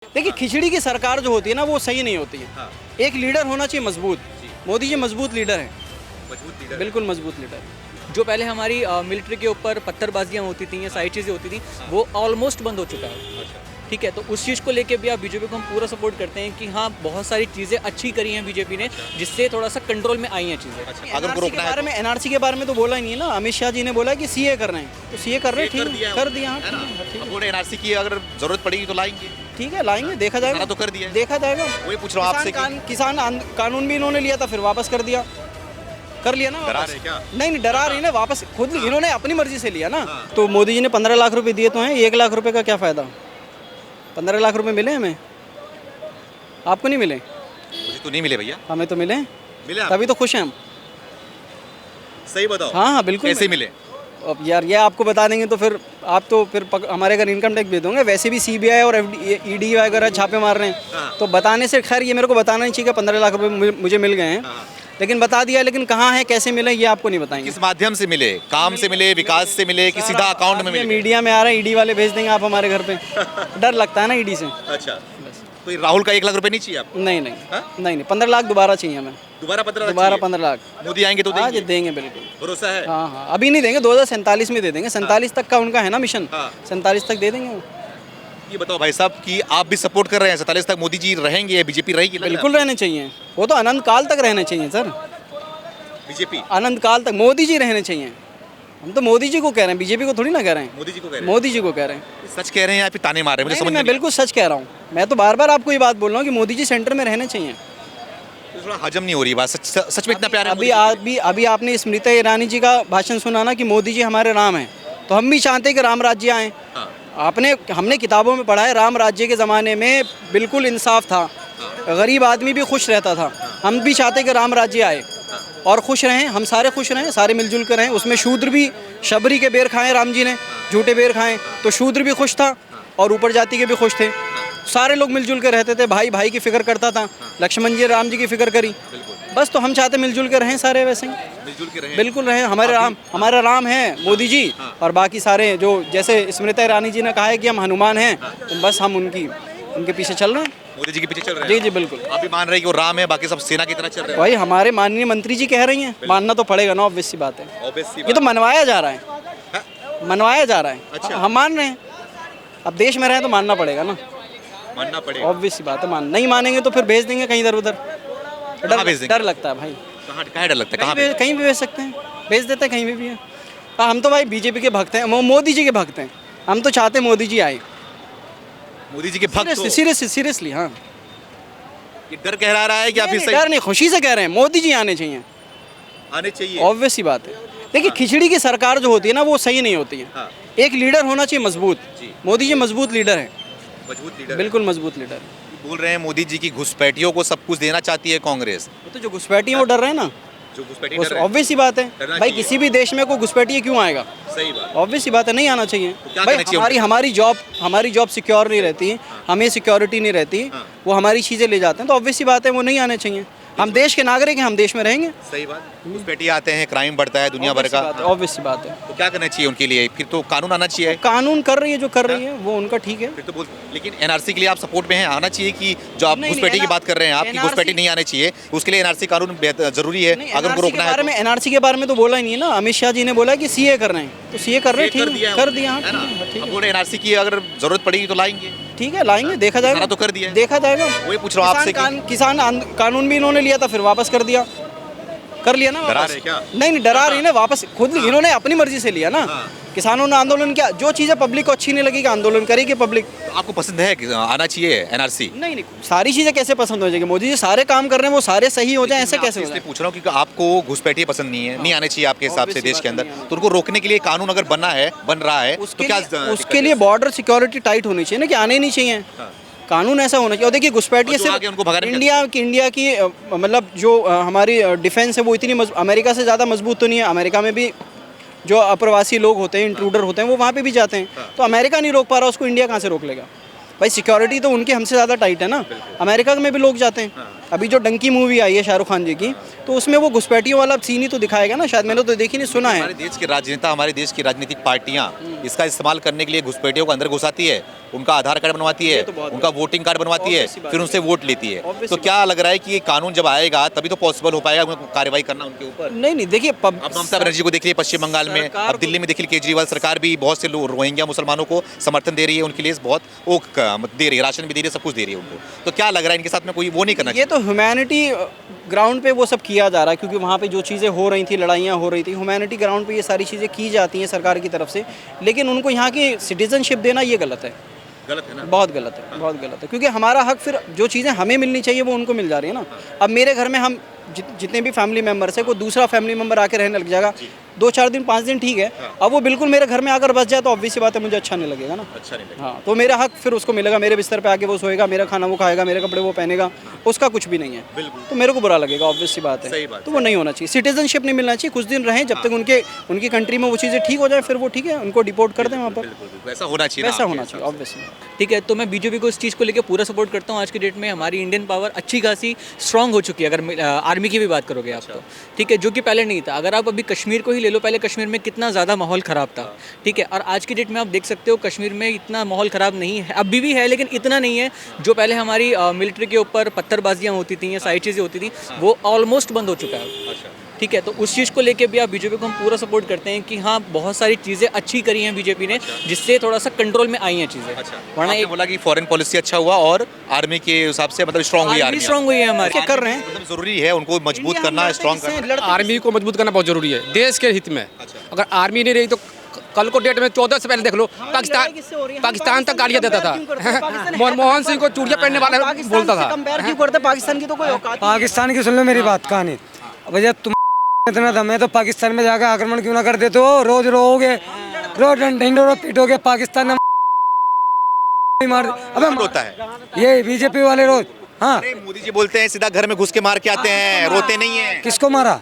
देखिए खिचड़ी की सरकार जो होती है ना वो सही नहीं होती है। हाँ। एक लीडर होना चाहिए मजबूत। मोदी जी मजबूत लीडर हैं, मजबूत लीडर। बिल्कुल मजबूत लीडर। जो पहले हमारी मिलिट्री के ऊपर पत्थरबाजियाँ होती थी या सारी चीज़ें होती थी वो ऑलमोस्ट बंद हो चुका है। अच्छा। ठीक है, तो उस चीज़ को लेके भी आप बीजेपी को हम पूरा सपोर्ट करते हैं कि हाँ बहुत सारी चीज़ें अच्छी करी हैं बीजेपी ने, जिससे थोड़ा सा कंट्रोल में आई हैं चीज़ें। अच्छा, अगर एनआरसी उनको के रोकना है बारे में एनआरसी के बारे में तो बोला ही नहीं है ना। अमित शाह जी ने बोला कि सीए कर रहे हैं, तो सीए कर रहे हैं, कर ठीक दिया है, है कर दिया, हाँ, है ना? ठीक अब है, बोले एनआरसी की अगर जरूरत पड़ेगी तो लाएंगे। ठीक है, लाएंगे, देखा जाएगा। सारा तो कर दिया है। देखा जाएगा। वही पूछ रहा हूँ आपसे कि किसान कानून भी इन्होंने लिया था, फिर वापस कर दिया, कर लिया ना डरा वापस। रहे क्या? नहीं नहीं, डरा रही ना, वापस खुद इन्होंने अपनी मर्जी से लिया ना। हाँ। तो मोदी जी ने 15 लाख रुपए दिए तो हैं, 1 लाख रुपए का क्या फ़ायदा? 15 लाख रुपए मिले हमें, आपको नहीं मिले? मुझे तो नहीं मिले भैया। हमें तो मिले, मिले आप? तभी तो खुश हैं हम। सही बताओ। हाँ हाँ बिल्कुल। कैसे मिले? अब यार ये आपको बता देंगे तो फिर आप तो फिर हमारे घर इनकम टैक्स भेज दोगे। वैसे भी सीबीआई और ईडी वगैरह छापे मार रहे हैं, हाँ। तो बताने से खैर ये मेरे को बताना नहीं चाहिए कि 15 लाख रुपए मुझे मिल गए हैं, हाँ। लेकिन बता दिया। लेकिन कहाँ है, कैसे मिले, ये आपको नहीं बताएंगे। किस माध्यम से मिले? काम से मिले, विकास से मिले, कि सीधा अकाउंट में ये मिले? मीडिया में आ रहा है, ईडी वाले भेज देंगे आप हमारे घर पे। डर लगता है ना ईडी से। अच्छा, तो ये राहुल का 1 लाख रुपए नहीं चाहिए आपको? नहीं नहीं, हाँ? नहीं नहीं, 15 लाख दोबारा चाहिए हमें, दोबारा 15 दोबारा 15 लाख। मोदी आएंगे तो आज देंगे? देंगे बिल्कुल, भरोसा है? हाँ हाँ। अभी नहीं देंगे, 2047 में दे देंगे। 47 तक का उनका है ना मिशन, हाँ। 47 तक दे देंगे वो। ये बताओ भाई साहब कि आप भी सपोर्ट कर रहे हैं 47 तक मोदी जी रहेंगे, बीजेपी रहेगी? बिल्कुल रहने चाहिए, वो तो अनंत काल तक रहने चाहिए सर, बीजेपी अनंत काल तक मोदी जी रहने चाहिए। हम तो मोदी जी को कह रहे हैं, बीजेपी को थोड़ी ना कह रहे हैं, मोदी जी को कह रहे मोदी जी को कह रहे हैं। हैं? सच कह रहे हैं या फिर ताने मार रहे हैं? मुझे नहीं, समझ मैं नहीं बिल्कुल सच कह रहा हूँ। मैं तो बार बार आपको ये बात बोल रहा हूँ कि मोदी जी सेंटर में रहने चाहिए। तो थोड़ा हजम नहीं हो रही बात। सच में इतना प्यार है अभी अभी आपने स्मृति ईरानी जी का भाषण सुना ना कि मोदी जी हमारे राम हैं, तो हम भी चाहते हैं कि राम राज्य आए। हमने किताबों में पढ़ा है, राम राज्य के ज़माने में बिल्कुल इंसाफ था, गरीब आदमी भी खुश रहता था। हम भी चाहते हैं कि राम राज्य आए और खुश रहें, हम सारे खुश रहें, सारे मिलजुल कर रहें। उसमें शूद्र भी, शबरी के बेर खाएं राम जी ने, झूठे बेर खाएं, तो शूद्र भी खुश था और ऊपर जाति के भी खुश थे। सारे लोग मिलजुल कर रहते थे, भाई भाई की फिक्र करता था। लक्ष्मण जी राम जी की फिक्र करी, बस। तो हम चाहते मिलजुल कर रहें सारे वैसे ही, मिलजुल के रहें। बिल्कुल रहें। हमारा राम है मोदी जी, और बाकी सारे जो जैसे स्मृति ईरानी जी ने कहा है कि हम हनुमान हैं, तो बस हम उनके पीछे चल रहे हैं। मोदी जी के पीछे चल रहे हैं? जी जी बिल्कुल। आप भी मान रहे हैं कि वो राम है, बाकी सब सेना की तरह चल रहे हैं? भाई हमारे माननीय मंत्री जी कह रही हैं, मानना तो पड़ेगा ना, ऑब्वियस सी बात है। Obvious सी ये तो बात। मनवाया जा रहा है, हाँ? मनवाया जा रहा है। अच्छा। हम मान रहे हैं, अब देश में रहें तो मानना पड़ेगा ना, मानना पड़ेगा। ऑब्वियस सी बात है। नहीं मानेंगे तो फिर भेज देंगे कहीं इधर उधर। कहाँ भेज देंगे? डर लगता है भाई, कहाँ डर लगता है? कहाँ पे? कहीं भी भेज सकते हैं, भेज देते हैं कहीं भी है। हम तो भाई बीजेपी के भक्त हैं, मोदी जी के भक्त हैं। हम तो चाहते हैं मोदी जी आए, मोदी जी के भक्त हो? सीरियसली। हाँ, ये डर कह रहा है कि आप नहीं, इस डर नहीं, खुशी से कह रहे हैं, मोदी जी आने चाहिए, आने चाहिए? ऑब्वियस सी बात है। देखिए खिचड़ी की सरकार जो होती है ना वो सही नहीं होती है। हाँ। एक लीडर होना चाहिए मजबूत। जी। मोदी जी मजबूत लीडर हैं, मजबूत लीडर बिल्कुल मजबूत लीडर। बोल रहे हैं मोदी जी की घुसपैठियों को सब कुछ देना चाहती है कांग्रेस। वो तो जो घुसपैठी है वो डर रहे हैं ना, जो घुसपैठी कर रहे हैं। ऑब्वियस सी बात है। डरना भाई चाहिए। किसी भी देश में कोई घुसपैठी क्यों आएगा? सही बात। ऑब्वियस सी बात है, नहीं आना चाहिए। क्या भाई करना चाहिए हमारी जॉब सिक्योर नहीं रहती, हमें सिक्योरिटी नहीं रहती, हाँ। वो हमारी चीज़ें ले जाते हैं, तो ऑब्वियस सी बात है वो नहीं आने चाहिए। हम देश के नागरिक हैं, हम देश में रहेंगे। सही बात। घुसपैठी आते हैं, क्राइम बढ़ता है दुनिया भर का। ऑब्वियस सी बात है। तो क्या करना चाहिए उनके लिए? फिर तो कानून आना चाहिए। कानून कर रही है जो कर रही है वो उनका ठीक है। फिर तो बोल, लेकिन एनआरसी के लिए आप सपोर्ट में हैं? आना चाहिए कि जो आप नहीं, घुसपैठी की बात कर रहे हैं, आपकी NRC घुसपैठी नहीं आनी चाहिए, उसके लिए एनआरसी कानून जरूरी है अगर उनको रोकना है तो। एनआरसी के बारे में तो बोला ही नहीं है ना। अमित शाह जी ने बोला कि सीए कर रहे हैं, तो सीए कर रहे हैं, ठीक है, कर दिया, हाँ, है ना? ठीक अब है, बोले एनआरसी की अगर जरूरत पड़ेगी तो लाएंगे। ठीक है, लाएंगे, देखा जाएगा। सारा तो कर दिया है। देखा जाएगा। वही पूछ रहा हूँ आपसे कि किसान कानून भी इन्होंने लिया था, फिर वापस कर दिया, कर लिया ना डरा वापस। रहे क्या? नहीं, डरा रही ना, वापस खुद इन्होंने अपनी मर्जी से लिया ना। किसानों ने आंदोलन किया, जो चीज़ें पब्लिक को अच्छी नहीं लगेगी आंदोलन करेगी पब्लिक। तो आपको पसंद है कि आना चाहिए एनआरसी? नहीं, सारी चीज़ें कैसे पसंद हो जाएगी? मोदी जी सारे काम कर रहे हैं, वो सारे सही हो जाए, ऐसे कैसे हो इसलिए जाए? पूछ रहा हूँ क्योंकि आपको घुसपैठी पसंद नहीं है, नहीं आने चाहिए आपके हिसाब से Obvious सी देश के बात है, अंदर, नहीं तो उनको रोकने के लिए कानून अगर बन रहा है तो क्या उसके लिए बॉर्डर सिक्योरिटी टाइट होनी चाहिए ना, कि आने ही नहीं चाहिए। कानून ऐसा होना चाहिए। और देखिए घुसपैठी और जो आगे उनको भगाने सिर्फ इंडिया की मतलब जो हमारी डिफेंस है वो इतनी अमेरिका से ज़्यादा मजबूत तो नहीं है। अमेरिका में भी जो अप्रवासी लोग होते हैं, इंट्रूडर होते हैं, वो वहाँ पे भी जाते हैं। तो अमेरिका नहीं रोक पा रहा, उसको इंडिया कहाँ से रोक लेगा? भाई सिक्योरिटी तो उनके हमसे ज़्यादा टाइट है ना। अमेरिका में भी लोग जाते हैं। अभी जो डंकी मूवी आई है शाहरुख खान जी की, तो उसमें वो घुसपैठियों वाला सीन ही तो दिखाएगा ना, शायद मैंने तो देखी नहीं, सुना है। हमारे देश के राजनेता, हमारे देश की राजनीतिक पार्टियां इसका इस्तेमाल करने के लिए घुसपैठियों को अंदर घुसाती है, उनका आधार कार्ड बनवाती है, उनका वोटिंग कार्ड बनवाती है, फिर उनसे वोट लेती है। तो क्या लग रहा है कि ये कानून जब आएगा तभी तो पॉसिबल हो पाएगा कार्रवाई करना उनके ऊपर? नहीं देखिए, अब ममता बनर्जी को देखिए पश्चिम बंगाल में, अब दिल्ली में देखिए केजरीवाल सरकार भी बहुत से लोग रोहिंग्या मुसलमानों को समर्थन दे रही है, उनके लिए बहुत वो दे रही है, राशन भी दे रही है, सब कुछ दे रही है उनको। तो क्या लग रहा है इनके साथ में कोई वो नहीं करना ये तो ह्यूमैनिटी ग्राउंड पे वो सब किया जा रहा है, क्योंकि वहाँ पे जो चीज़ें हो रही थी, लड़ाइयाँ हो रही थी, ह्यूमैनिटी ग्राउंड पे ये सारी चीज़ें की जाती हैं सरकार की तरफ से, लेकिन उनको यहाँ की सिटीजनशिप देना ये गलत है। गलत है ना? बहुत गलत है, बहुत गलत है, क्योंकि हमारा हक, फिर जो चीज़ें हमें मिलनी चाहिए वो उनको मिल जा रही है ना। अब मेरे घर में हम जितने भी फैमिली मेम्बर्स हैं, कोई दूसरा फैमिली मेम्बर आके रहने लग जाएगा 2-4 दिन 5 दिन ठीक है, अब वो बिल्कुल मेरे घर में आकर बस जाए तो ऑब्वियस सी बात है मुझे अच्छा नहीं लगेगा ना। अच्छा नहीं लगेगा। हाँ, तो मेरा हक फिर उसको मिलेगा, मेरे बिस्तर पे आके वो सोएगा, मेरा खाना वो खाएगा, मेरे कपड़े वो पहनेगा, उसका कुछ भी नहीं है, बिल्कुल। तो मेरे को बुरा लगेगा, ऑब्वियस सी बात सही है। बात तो वो नहीं होना चाहिए, सिटीजनशिप नहीं मिलना चाहिए, कुछ दिन रहें जब तक उनकी कंट्री में वो चीज़ें ठीक हो जाए, फिर वो ठीक है, उनको डिपोर्ट कर दें वहाँ पर, वैसा होना चाहिए, वैसा होना चाहिए ऑब्वियस। ठीक है, तो मैं बीजेपी को इस चीज़ को लेकर पूरा सपोर्ट करता हूँ। आज की डेट में हमारी इंडियन पावर अच्छी खासी स्ट्रांग हो चुकी है, अगर आर्मी की भी बात करोगे आप तो, ठीक है, जो कि पहले नहीं था। अगर आप अभी कश्मीर को ही ले लो, पहले कश्मीर में कितना ज़्यादा माहौल ख़राब था, ठीक है, और आज की डेट में आप देख सकते हो कश्मीर में इतना माहौल ख़राब नहीं है, अभी भी है लेकिन इतना नहीं है। जो पहले हमारी मिलिट्री के ऊपर पत्थरबाजियाँ होती थी या सारी चीज़ें होती थी, वो ऑलमोस्ट बंद हो चुका है, ठीक है। तो उस चीज़ को लेके भी आप बीजेपी को हम पूरा सपोर्ट करते हैं कि हाँ, बहुत सारी चीज़ें अच्छी करी हैं बीजेपी ने, जिससे थोड़ा सा कंट्रोल में आई हैं चीज़ें। वरना एक बोला कि फॉरेन पॉलिसी अच्छा हुआ और आर्मी के हिसाब से मतलब स्ट्रांग हुई, आर्मी स्ट्रांग हुई है हमारे, क्या कर रहे हैं, मतलब जरूरी है उनको मजबूत करना, स्ट्रांग करना। आर्मी को मजबूत करना बहुत जरूरी है देश के हित में। अगर आर्मी नहीं रही तो कल को डेट में 14 से पहले देख लो, पाकिस्तान तक गाड़ियाँ देता था, मनमोहन सिंह को चूड़ियाँ पहनने वाला बोलता था। कंपेयर क्यों करते, पाकिस्तान की तो कोई औकात नहीं। पाकिस्तान की सुन लो मेरी बात, कहानी भैया, तुम इतना दम है तो पाकिस्तान में जाकर आक्रमण क्यों ना कर देते हो? रोज रोओगे, रोज ढिंडोरा पीटोगे, पाकिस्तान में मार। अबे होता है ये बीजेपी वाले रोज, हाँ मोदी जी बोलते हैं सीधा घर में घुस के मार के आते हैं, रोते नहीं है। किसको मारा?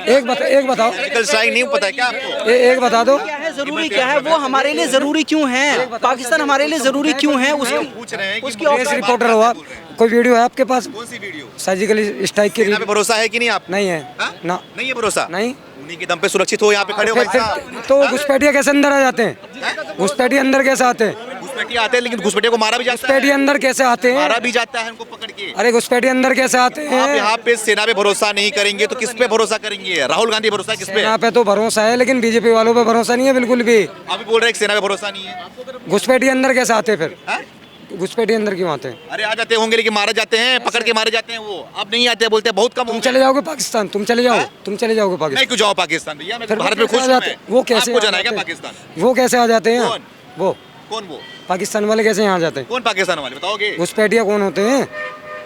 एक बताओ, स्ट्राइक नहीं पता है क्या आपको? एक बता दो, क्या है जरूरी, क्या है वो हमारे लिए जरूरी क्यों है, पाकिस्तान हमारे लिए जरूरी क्यों है, पूछ रहे हैं कि उसकी प्रेस रिपोर्टर हुआ, कोई वीडियो है आपके पास? कौन सी वीडियो? सर्जिकल स्ट्राइक की? सेना पे भरोसा है कि नहीं आप? नहीं है ना, नहीं है भरोसा, नहीं। उन्हीं के दम पे सुरक्षित हो यहाँ पे खड़े हो भाई साहब। तो घुसपैठिया कैसे अंदर आ जाते हैं? घुसपैठिया अंदर कैसे आते हैं? घुसपैठिए आते हैं, लेकिन घुसपैठिए को मारा भी जाता है। घुसपैठिया अंदर कैसे आते हैं? मारा भी जाता है उनको पकड़ के। अरे घुसपैठिया अंदर कैसे आते आप हैं? यहाँ पे सेना पे भरोसा नहीं करेंगे तो किस पे भरोसा करेंगे? राहुल गांधी भरोसा किस पे? सेना पे तो भरोसा है, लेकिन बीजेपी वालों पे भरोसा नहीं है बिल्कुल भी। अभी बोल रहे हैं कि सेना पे भरोसा नहीं है। घुसपैठिया अंदर कैसे आते हैं फिर? हैं? घुसपैठिया अंदर क्यों आते हैं? अरे आ जाते होंगे लेकिन मारे जाते हैं, पकड़ के मारे जाते हैं वो। अब नहीं आते, बोलते हैं बहुत कम तुम हो चले जाओगे पाकिस्तान, तुम चले जाओ, तुम चले जाओगे मैं पाकिस्तान। क्यों जाऊँ पाकिस्तान भैया, मैं फिर भारत वो में खुश कैसे हूँ आ जाते मैं। हैं? वो कैसे आपको आ जाना है क्या जाते हैं? पाकिस्तान? वो कैसे आ जाते हैं? कौन? वो कौन वो? पाकिस्तान वाले कैसे यहाँ जाते हैं? कौन पाकिस्तान वाले बताओगे? घुसपैठिया कौन होते हैं?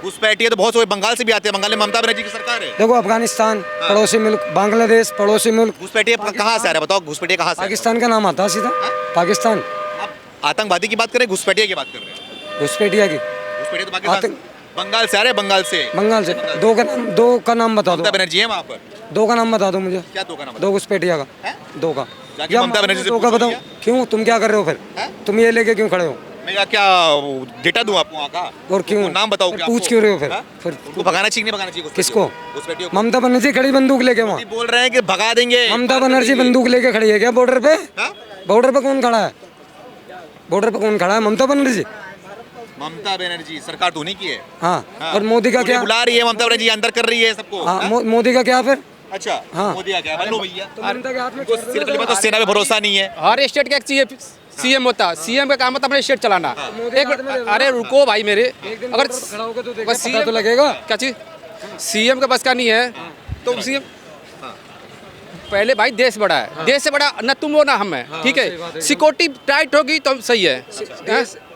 घुसपैठिए तो बहुत से बंगाल से भी आते हैं, बंगाल में ममता बनर्जी की सरकार है। देखो, अफगानिस्तान पड़ोसी मुल्क, बांग्लादेश पड़ोसी मुल्क। घुसपैठिए कहाँ से आ रहा है बताओ? घुसपैठिए कहाँ से? पाकिस्तान का नाम आता है सीधा, पाकिस्तान। आप आतंकवादी की बात कर रहे हैं, घुसपैठिए की बात कर रहे हैं? घुसपैठिया की घुसपैठिए तो पाकिस्तान, बंगाल से आ रहे हैं, बंगाल से। बंगाल से। दो का नाम बता दो, ममता बनर्जी है वहाँ पर। दो का नाम बता दो मुझे। क्या दो का नाम? दो घुसपैठिया का, दो का। जाके या ममता बनर्जी से दो का पूछो बताओ। भैया। क्यों, तुम क्या कर रहे हो फिर? तुम ये लेके क्यों खड़े हो? मैं क्या डेटा दूं आपको वहाँ का? और क्यों? वो नाम बताओ क्या? पूछ क्यों रहे हो फिर? फिर उनको भगाना चाहिए नहीं भगाना चाहिए? किसको? घुसपैठियों को। ममता बनर्जी खड़ी बंदूक लेके वहाँ। बोल रहे हैं कि भगा देंगे। ममता बनर्जी बंदूक लेके खड़ी है क्या बॉर्डर पे? हाँ? बॉर्डर पे कौन खड़ा है? बॉर्डर पे कौन खड़ा है? ममता बनर्जी। ममता बनर्जी सरकार तो नहीं की है। हाँ, और मोदी का क्या? बुला रही है ममता बनर्जी, अंदर कर रही है सबको। हाँ, मोदी का क्या फिर? अच्छा, हाँ। मोदी आ गया, हेलो भैया। ममता के हाथ में तो सेना पे भरोसा नहीं है। हर स्टेट का एक चाहिए सीएम होता है, सीएम का काम होता है अपने स्टेट चलाना। अरे रुको भाई मेरे, अगर खड़ा होके तो बस पता तो लगेगा। क्या चीज सीएम का बस का नहीं है तो सीएम पहले भाई देश बड़ा है, देश से बड़ा न तुम हो ना हम है, ठीक है। सिक्योरिटी टाइट होगी तो सही है।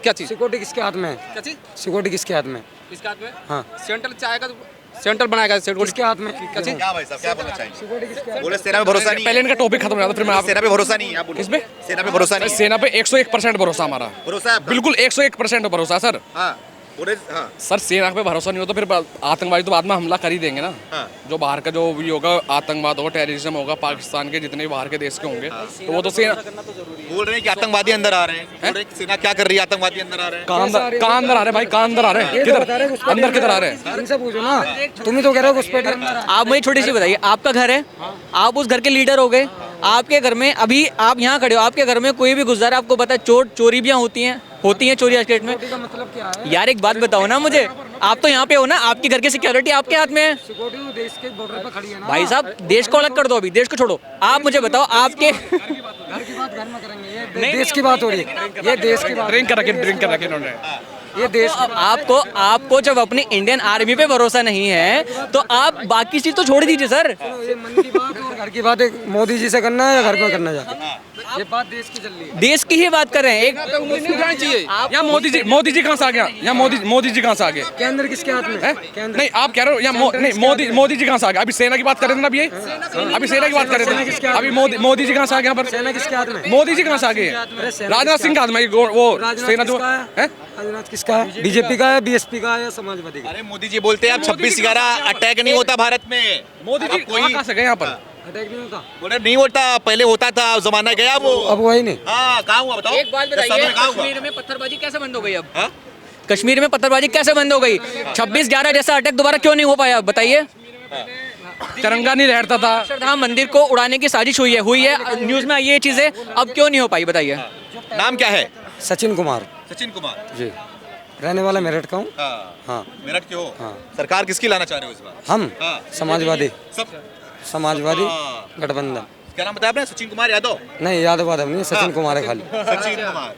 क्या चीज? सिक्योरिटी किसके हाथ में है? क्या चीज? सिक्योरिटी किसके हाथ में? किसके हाथ में? हाँ, सेंट्रल चाहेगा तो सेंट्रल बनाएगा सिक्योरिटी किसके हाथ में? क्या चीज? क्या भाई साहब क्या बोलना चाहिए? सिक्योरिटी किसके हाथ में? बोले सेना पे भरोसा नहीं पहले है। इनका टॉपिक खत्म हो जाता फिर मैं आप सेना पे भरोसा नहीं है, आप बोलो। किसपे? सेना पे भरोसा नहीं है। सेना पे 101% भरोसा हमारा, भरोसा है आपका? बिल्कुल 101% भरोसा सर। हाँ बोले हाँ सर सेना पे भरोसा नहीं हो तो फिर आतंकवादी तो बाद में हमला कर ही देंगे ना। हाँ। जो बाहर का जो भी होगा आतंकवाद होगा, टेररिज्म होगा, पाकिस्तान के जितने भी बाहर के देश के होंगे तो वो तो सेना बोल रहे हैं कि आतंकवादी अंदर आ रहे हैं। बोल रहे हैं कि सेना क्या कर रही है? आतंकवादी अंदर आ रहे हैं। कहाँ अंदर आ रहे हैं भाई? कहाँ अंदर आ रहे हैं? किधर अंदर किधर आ रहे हैं? इनसे पूछो ना, तुम ही तो कह रहे हो घुसपैठिया अंदर। आप मुझे छोटी सी बताइए, आपका घर है, आप उस घर के लीडर हो गए, आपके घर में अभी आप यहाँ खड़े हो, आपके घर में कोई भी गुजरा आपको पता है चोरी भी होती हैं चोरी आज के डेट में। का मतलब क्या है? यार एक बात बताओ ना मुझे, आप तो यहाँ पे हो ना, आपके घर की सिक्योरिटी आपके हाथ में है। सिक्योरिटी तो देश के बॉर्डर पर खड़ी है ना भाई साहब देश को अलग कर दो, अभी देश को छोड़ो, आप मुझे बताओ आपके घर की बात घर में करेंगे, ये देश की बात हो रही है, ये देश की बात। ड्रिंक कर रखे इन्होंने। ये देश तो आपको जब अपनी इंडियन आर्मी पे भरोसा नहीं है तो आप बाकी चीज तो छोड़ दीजिए सर। ये मन की बात और घर की बात एक मोदी जी से करना है या घर में करना है जाके? ये बात देश की चल रही है। देश की ही बात कर रहे हैं। एक तो उंगली नहीं उठानी चाहिए। यहाँ मोदी जी कहाँ से आ गया? यहाँ मोदी जी कहाँ से आ गए? केंद्र किसके हाथ में हैं? केंद्र नहीं आप कह रहे हो यहाँ मोदी जी कहाँ से आ गए? अभी सेना की बात कर रहे थे ना, अभी सेना की बात कर रहे थे, अभी मोदी जी कहाँ से आ गए यहाँ पर? सेना किसके हाथ में? मोदी जी कहाँ से आ गए? राजनाथ सिंह का हाथ में वो सेना जो है। राजनाथ किसका है? बीजेपी का है, बीएसपी का है या समाजवादी का? अरे मोदी जी बोलते हैं अब 26/11 अटैक नहीं होता भारत में। मोदी जी कहाँ से गए यहाँ पर? अटैक नहीं होता, बोले नहीं होता, पहले होता था, जमाना गया वो। अब वही नहीं। हाँ कहाँ हुआ बताओ? एक बात 10 साल बताइए, में कहाँ हुआ? कश्मीर में पत्थरबाजी कैसे बंद हो गई अब? हाँ? कश्मीर में पत्थरबाजी कैसे बंद हो गई? 26/11 जैसा अटैक दोबारा क्यों नहीं हो पाया बताइए? तिरंगा नहीं लहरता था। अक्षरधाम मंदिर को उड़ाने की साजिश हुई है, न्यूज में आई है ये चीजें, अब क्यों नहीं हो पाई बताइए? नाम क्या है? सचिन कुमार सचिन कुमार जी, रहने वाला मेरठ का हूँ। हाँ हाँ मेरठ के हो। हाँ। सरकार किसकी लाना चाह रहे हो इस बार? हम हाँ। समाजवादी सब हाँ। गठबंधन। क्या नाम बताया आपने? सचिन कुमार यादव। नहीं यादव वादव नहीं, सचिन कुमार है खाली। सचिन कुमार।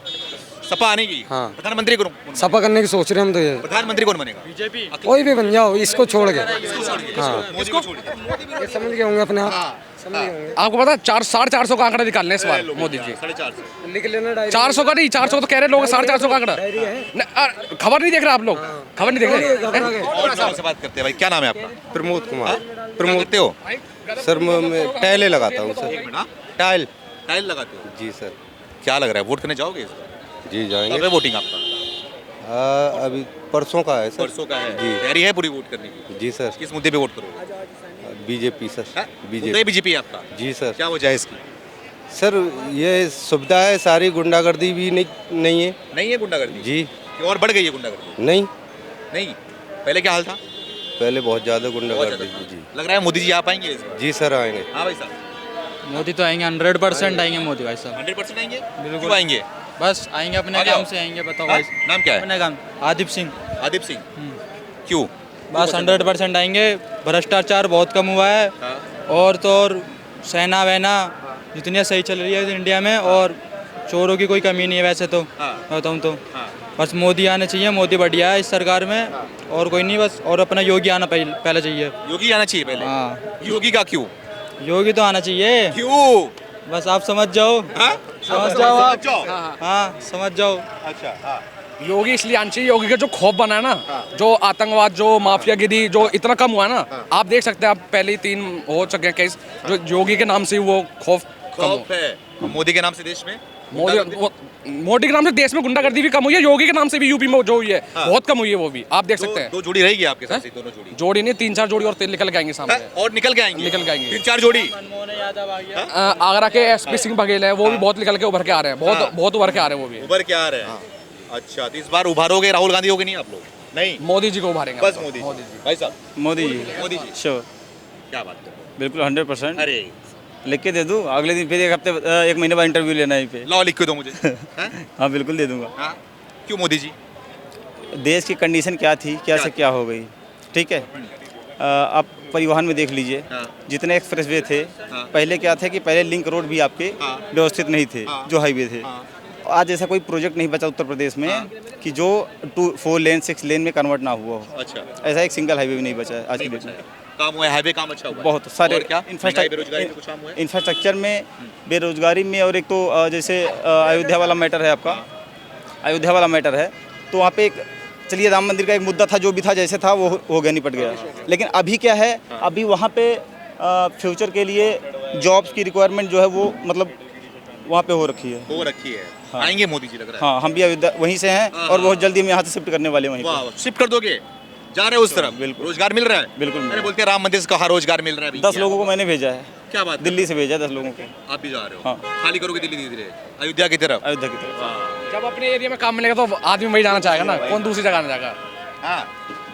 सपा आने की। हाँ। प्रधानमंत्री कौन? सपा करने की सोच रहे हम तो ये, प्रधानमंत्री कौन बनेगा? बीजेपी। कोई भी बन जाओ इसको छोड़ के। हाँ मोदी को छोड़ के। ये समझ गए होंगे अपने आप, समझ गए होंगे। आपको पता है 450 का आंकड़ा निकालने इस बार मोदी जी। 450। लिख लेना डायरी। 400 का नहीं, 400 तो कह रहे लोग, 450 का आंकड़ा। डायरी है। खबर नहीं देख रहे आप लोग? खबर नहीं देख रहे? घबरा गए। और लोगों से बात करते हैं भाई, क्या नाम है आपका? प्रमोद कुमार। प्रमोद करते हो? सर मैं टाइलें लगाता हूँ सर। टाइल। टाइल लगाते हो? जी सर। क्या लग रहा है, वोट करने जाओगे इस बार? जी कब जाएंगे। है वोटिंग आपका? अभी परसों का है सर। परसों का है। जी। तैयारी है पूरी वोट करने की? जी सर। किस मुद्दे पे वोट करोगे? BJP sir. बीजेपी। बीजेपी आपका? जी सर। क्या वजह है इसकी? सर ये सुविधा है, सारी गुंडागर्दी भी नहीं है। नहीं है गुंडागर्दी? जी कि और बढ़ गई है गुंडागर्दी? नहीं, नहीं, पहले क्या हाल था? पहले बहुत ज़्यादा बहुत गुंडागर्दी ज़्यादा। थी। जी लग रहा है मोदी जी आ पाएंगे इस बार? जी सर आएंगे। हाँ भाई साहब। मोदी तो आएंगे, 100% आएंगे मोदी भाई साहब। 100% आएंगे? क्यों आएंगे? बस आएंगे, अपने आ जाओ। काम से आएंगे। बताओ हाँ? भाई, नाम क्या है? अपने काम। आदिप सिंह। आदिप सिंह। क्यों? बस 100% आएंगे। भ्रष्टाचार बहुत कम हुआ है, हाँ। और तो और सेना वैना जितनी सही चल रही है इंडिया में, और चोरों की कोई कमी नहीं है वैसे तो। हाँ। मैं बताऊँ तो हाँ। बस मोदी आने चाहिए, मोदी बढ़िया है इस सरकार में, और कोई नहीं बस। और अपना योगी आना पहले चाहिए। योगी आना चाहिए पहले? हाँ, योगी का क्यों? योगी तो आना चाहिए। क्यों? बस आप समझ जाओ। हाँ? समझ जाओ आप। जाओ। हाँ समझ जाओ। अच्छा हाँ। योगी इसलिए आना चाहिए, योगी का जो खौफ बना है ना, जो आतंकवाद, जो माफियागिरी जो इतना कम हुआ है ना, आप देख सकते हैं। आप पहले ही 3 हो चुके हैं केस, जो योगी के नाम से वो खौफ कम हो। खौफ है मोदी के नाम से देश में? मोदी के नाम से देश में गुंडागर्दी भी कम हुई है, योगी के नाम से भी यूपी में जो हुई है बहुत कम हुई है, वो भी आप देख सकते हैं। दो जोड़ी रहेगी आपके साथ? ये दोनों जोड़ी? जोड़ी नहीं, 3-4 जोड़ी और निकल के आएंगे सामने। और निकल के आएंगे? निकल के आएंगे। 3-4 जोड़ी? आगरा के एसपी सिंह बघेल है, वो भी बहुत निकल के उभर के आ रहे हैं, बहुत उभर के आ रहे हैं वो भी। उभर के आ रहे हैं। अच्छा, तो इस बार उभारोगे राहुल गांधी होगे नहीं आप लोग? नहीं, मोदी जी को उभारेंगे। बस मोदी जी। भाई साहब मोदी जी मोदी जी श्योर, क्या बात है? बिल्कुल 100%। अरे लिख के दे दूँ, अगले दिन फिर 1 महीने बाद इंटरव्यू लेना है पे। लाओ लिख के दो मुझे। हैं? हाँ बिल्कुल दे दूंगा। हाँ? क्यों मोदी जी? देश की कंडीशन क्या थी, क्या से क्या हो गई, ठीक है। आप परिवहन में देख लीजिए, हाँ। जितने एक्सप्रेसवे थे, हाँ। पहले क्या था कि पहले लिंक रोड भी आपके हाँ। व्यवस्थित नहीं थे, हाँ। जो हाईवे थे। हाँ। आज ऐसा कोई प्रोजेक्ट नहीं बचा उत्तर प्रदेश में कि जो 4 लेन 6 लेन में कन्वर्ट ना हुआ हो। अच्छा, ऐसा एक सिंगल हाईवे भी नहीं बचा है आज की नहीं डेट में। बचा है। काम हुआ है, हाईवे काम अच्छा हुआ है। बहुत सारे और क्या बेरोजगारी में कुछ काम हुआ है? इंफ्रास्ट्रक्चर में, बेरोजगारी में, और एक तो जैसे अयोध्या वाला मैटर है आपका, अयोध्या वाला मैटर है, तो वहाँ पे एक, चलिए राम मंदिर का एक मुद्दा था, जो भी था जैसे था वो हो गया, निपट गया। लेकिन अभी क्या है, अभी वहाँ पे फ्यूचर के लिए जॉब्स की रिक्वायरमेंट जो है वो मतलब वहाँ पे हो रखी है। हो रखी है। हाँ। आएंगे मोदी जी लग रहा है। हाँ, हम भी अयोध्या वहीं से हैं, हाँ, और बहुत जल्दी हम यहाँ से शिफ्ट करने वाले हैं वहीं पे। वाह, शिफ्ट कर दोगे? जा रहे हो उस तरफ? बिल्कुल। रोजगार मिल रहा है? बिल्कुल मिल अरे रहा है। बोलते हैं राम मंदिर से कहाँ रोजगार मिल रहा है अभी? 10 लोगों को मैंने भेजा है, क्या बात है? दिल्ली से भेजा 10 लोगों को, आप भी जा रहे हो? हाँ। खाली करोगे दिल्ली धीरे धीरे अयोध्या की तरफ? अयोध्या की तरफ। वाह। जब अपने एरिया में काम मिलेगा तो आदमी वही जाना चाहेगा ना, कौन दूसरी जगह जाएगा। हाँ।